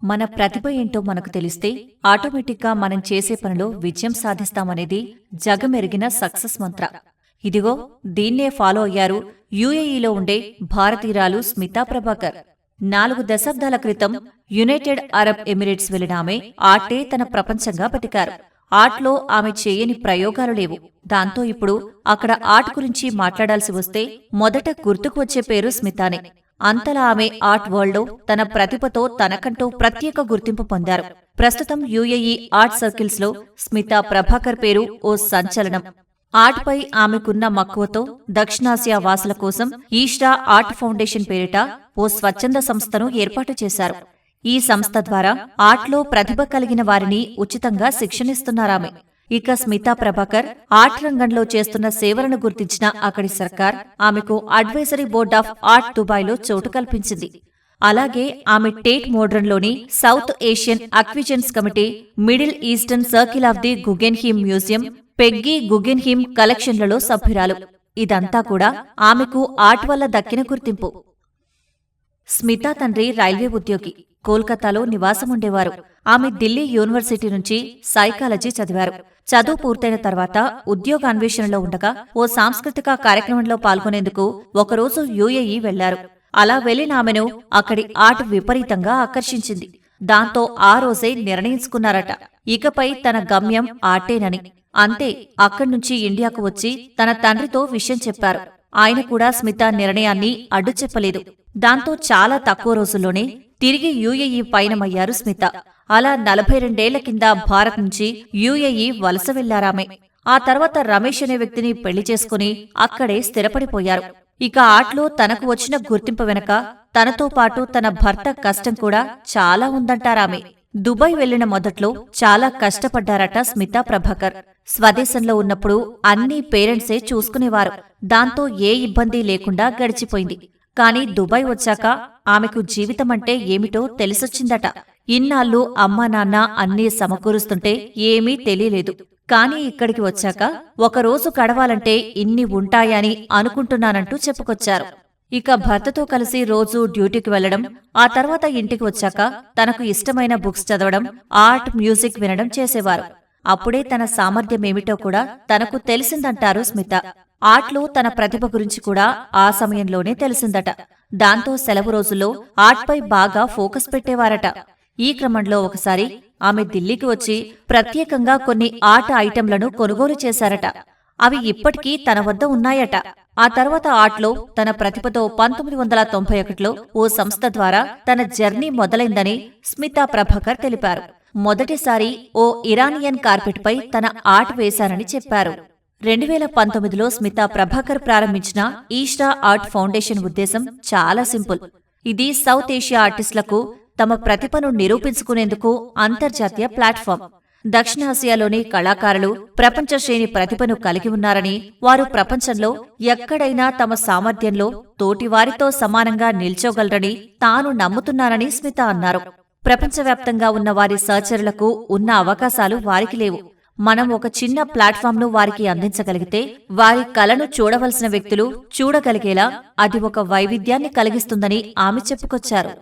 మన ప్రతిభ ఏంటో మనకు తెలిస్తే ఆటోమేటిక్గా మనం చేసే పనిలో విజయం సాధిస్తామనేది జగమెరిగిన సక్సెస్ మంత్ర. ఇదిగో దీన్నే ఫాలో అయ్యారు యుఏఈలో ఉండే భారతీయురాలు స్మితా ప్రభాకర్. 4 దశాబ్దాల క్రితం యునైటెడ్ అరబ్ ఎమిరేట్స్ వెళ్లిన ఆమె ఆర్టే తన ప్రపంచంగా బతికారు. ఆర్ట్లో ఆమె చేయని ప్రయోగాలు లేవు. దాంతో ఇప్పుడు అక్కడ ఆర్ట్ గురించి మాట్లాడాల్సి వస్తే మొదట గుర్తుకు వచ్చే పేరు స్మితానే. అంతలా ఆమె ఆర్ట్ వరల్డ్లో తన ప్రతిభతో తనకంటూ ప్రత్యేక గుర్తింపు పొందారు. ప్రస్తుతం యుఏఈ ఆర్ట్ సర్కిల్స్లో స్మితా ప్రభాకర్ పేరు ఓ సంచలనం. ఆర్ట్పై ఆమెకున్న మక్కువతో దక్షిణాసియా వాసుల కోసం ఈష్రా ఆర్ట్ ఫౌండేషన్ పేరిట ఓ స్వచ్ఛంద సంస్థను ఏర్పాటు చేశారు. ఈ సంస్థ ద్వారా ఆర్ట్లో ప్రతిభ కలిగిన వారిని ఉచితంగా శిక్షణిస్తున్నారామె. ఇక స్మితా ప్రభాకర్ ఆర్ట్ రంగంలో చేస్తున్న సేవలను గుర్తించిన అక్కడి సర్కార్ ఆమెకు అడ్వైజరీ బోర్డ్ ఆఫ్ ఆర్ట్ దుబాయ్లో చోటు కల్పించింది. అలాగే ఆమె టేట్ మోడ్రన్లోని South Asian Acquisitions Committee, Middle Eastern Circle of the Guggenheim Museum, Peggy Guggenheim కలెక్షన్లలో సభ్యురాలు. ఇదంతా కూడా ఆమెకు ఆర్ట్ వల్ల దక్కిన గుర్తింపు. స్మితా తండ్రి రైల్వే ఉద్యోగి, కోల్కతాలో నివాసముండేవారు. ఆమె ఢిల్లీ యూనివర్సిటీ నుంచి సైకాలజీ చదివారు. చదువు పూర్తయిన తర్వాత ఉద్యోగాన్వేషణలో ఉండగా ఓ సాంస్కృతిక కార్యక్రమంలో పాల్గొనేందుకు ఒకరోజు యుఏఈ వెళ్లారు. అలా వెళ్లిన ఆమెను అక్కడి ఆర్ట్ విపరీతంగా ఆకర్షించింది. దాంతో ఆ రోజే నిర్ణయించుకున్నారట, ఇకపై తన గమ్యం ఆర్టేనని. అంతే, అక్కడ్నుంచి ఇండియాకు వచ్చి తన తండ్రితో విషయం చెప్పారు. ఆయన కూడా స్మితా నిర్ణయాన్ని అడ్డు చెప్పలేదు. దాంతో చాలా తక్కువ రోజుల్లోనే తిరిగి యుఏఈ పయనమయ్యారు స్మిత. అలా 42 కింద భారత్ నుంచి యుఏఈ వలస వెళ్లారామె. ఆ తర్వాత రమేష్ అనే వ్యక్తిని పెళ్లి చేసుకుని అక్కడే స్థిరపడిపోయారు. ఇక ఆర్ట్లో తనకు వచ్చిన గుర్తింపు వెనక తనతో పాటు తన భర్త కష్టం కూడా చాలా ఉందంటారామె. దుబాయ్ వెళ్లిన మొదట్లో చాలా కష్టపడ్డారట స్మితా ప్రభాకర్. స్వదేశంలో ఉన్నప్పుడు అన్నీ పేరెంట్సే చూసుకునేవారు. దాంతో ఏ ఇబ్బంది లేకుండా గడిచిపోయింది. కాని దుబాయ్ వచ్చాక ఆమెకు జీవితమంటే ఏమిటో తెలిసొచ్చిందట. ఇన్నాళ్ళు అమ్మా నాన్న అన్నీ సమకూరుస్తుంటే ఏమీ తెలియలేదు. కాని ఇక్కడికి వచ్చాక ఒకరోజు గడవాలంటే ఇన్ని ఉంటాయని అనుకుంటున్నానంటూ చెప్పుకొచ్చారు. ఇక భర్తతో కలిసి రోజూ డ్యూటీకి వెళ్లడం, ఆ తర్వాత ఇంటికి వచ్చాక తనకు ఇష్టమైన బుక్స్ చదవడం, ఆర్ట్, మ్యూజిక్ వినడం చేసేవారు. అప్పుడే తన సామర్థ్యమేమిటో కూడా తనకు తెలిసిందంటారు స్మిత. ఆర్ట్లో తన ప్రతిభ గురించి కూడా ఆ సమయంలోనే తెలిసిందట. దాంతో సెలవు రోజుల్లో ఆర్ట్పై బాగా ఫోకస్ పెట్టేవారట. ఈ క్రమంలో ఒకసారి ఆమె ఢిల్లీకి వచ్చి ప్రత్యేకంగా కొన్ని ఆర్ట్ ఐటెంలను కొనుగోలు చేశారట. అవి ఇప్పటికీ తన వద్ద ఉన్నాయట. ఆ తర్వాత ఆర్ట్లో తన ప్రతిభతో 1991లో ఓ సంస్థ ద్వారా తన జర్నీ మొదలైందని స్మితా ప్రభాకర్ తెలిపారు. మొదటిసారి ఓ ఇరానియన్ కార్పెట్పై తన ఆర్ట్ వేశారని చెప్పారు. 2019లో స్మితా ప్రభాకర్ ప్రారంభించిన ఈష్రా ఆర్ట్ ఫౌండేషన్ ఉద్దేశం చాలా సింపుల్. ఇది సౌత్ ఏషియా ఆర్టిస్టులకు తమ ప్రతిభను నిరూపించుకునేందుకు అంతర్జాతీయ ప్లాట్ఫామ్. దక్షిణాసియాలోని కళాకారులు ప్రపంచ శ్రేణి ప్రతిభను కలిగి ఉన్నారని, వారు ప్రపంచంలో ఎక్కడైనా తమ సామర్థ్యంలో తోటివారితో సమానంగా నిల్చోగలరని తాను నమ్ముతున్నానని స్మితా అన్నారు. ప్రపంచవ్యాప్తంగా ఉన్న వారి సహచరులకు ఉన్న అవకాశాలు వారికి లేవు. మనం ఒక చిన్న ప్లాట్ఫామ్ను వారికి అందించగలిగితే వారి కళను చూడవలసిన వ్యక్తులు చూడగలిగేలా అది ఒక వైవిధ్యాన్ని కలిగిస్తుందని ఆమె చెప్పుకొచ్చారు.